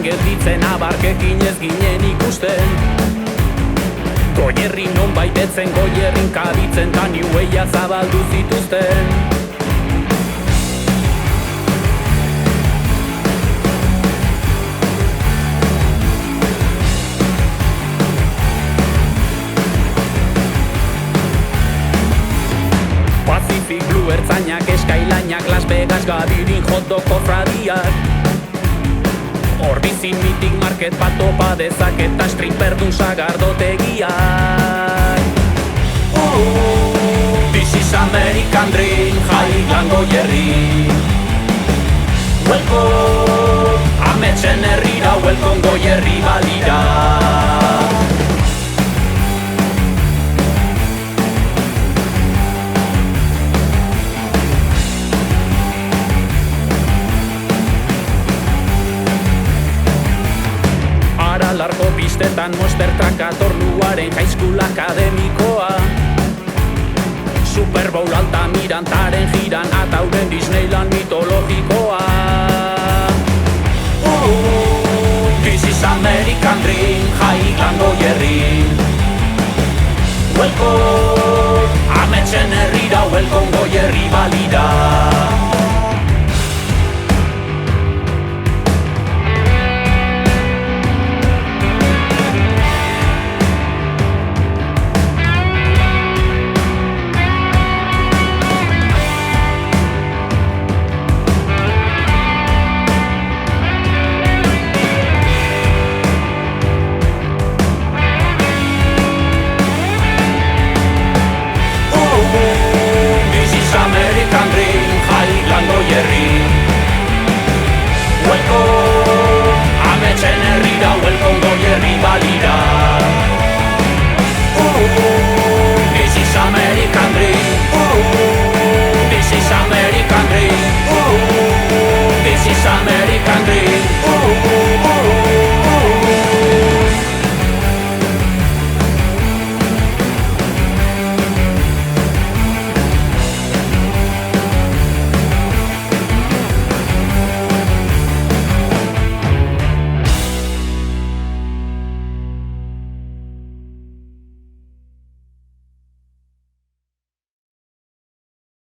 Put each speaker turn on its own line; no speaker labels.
Gelditzen abarkekin ez ginen ikusten Goierri non baitetzen, goierrin kabitzen Ta New Way'a zabaldu zituzten Pacific Blue ertzainak, eskailainak, Las Vegas gabirin hotdog kofradiak Hor bizin mitik market bat topa dezaket Ta striperdun sagardotegiak This is American Dream, Highland Goierri Welcome, ametsen herrira, welcome Goierri balira Larko pistetan Monster Truck atornuaren High School akademikoa Super Bowl Altamirantaren jiran Atauren Disneyland mitologikoa This is American Dream, Highland Goierri Welcome, ametsen herrira, welcome Goierri balira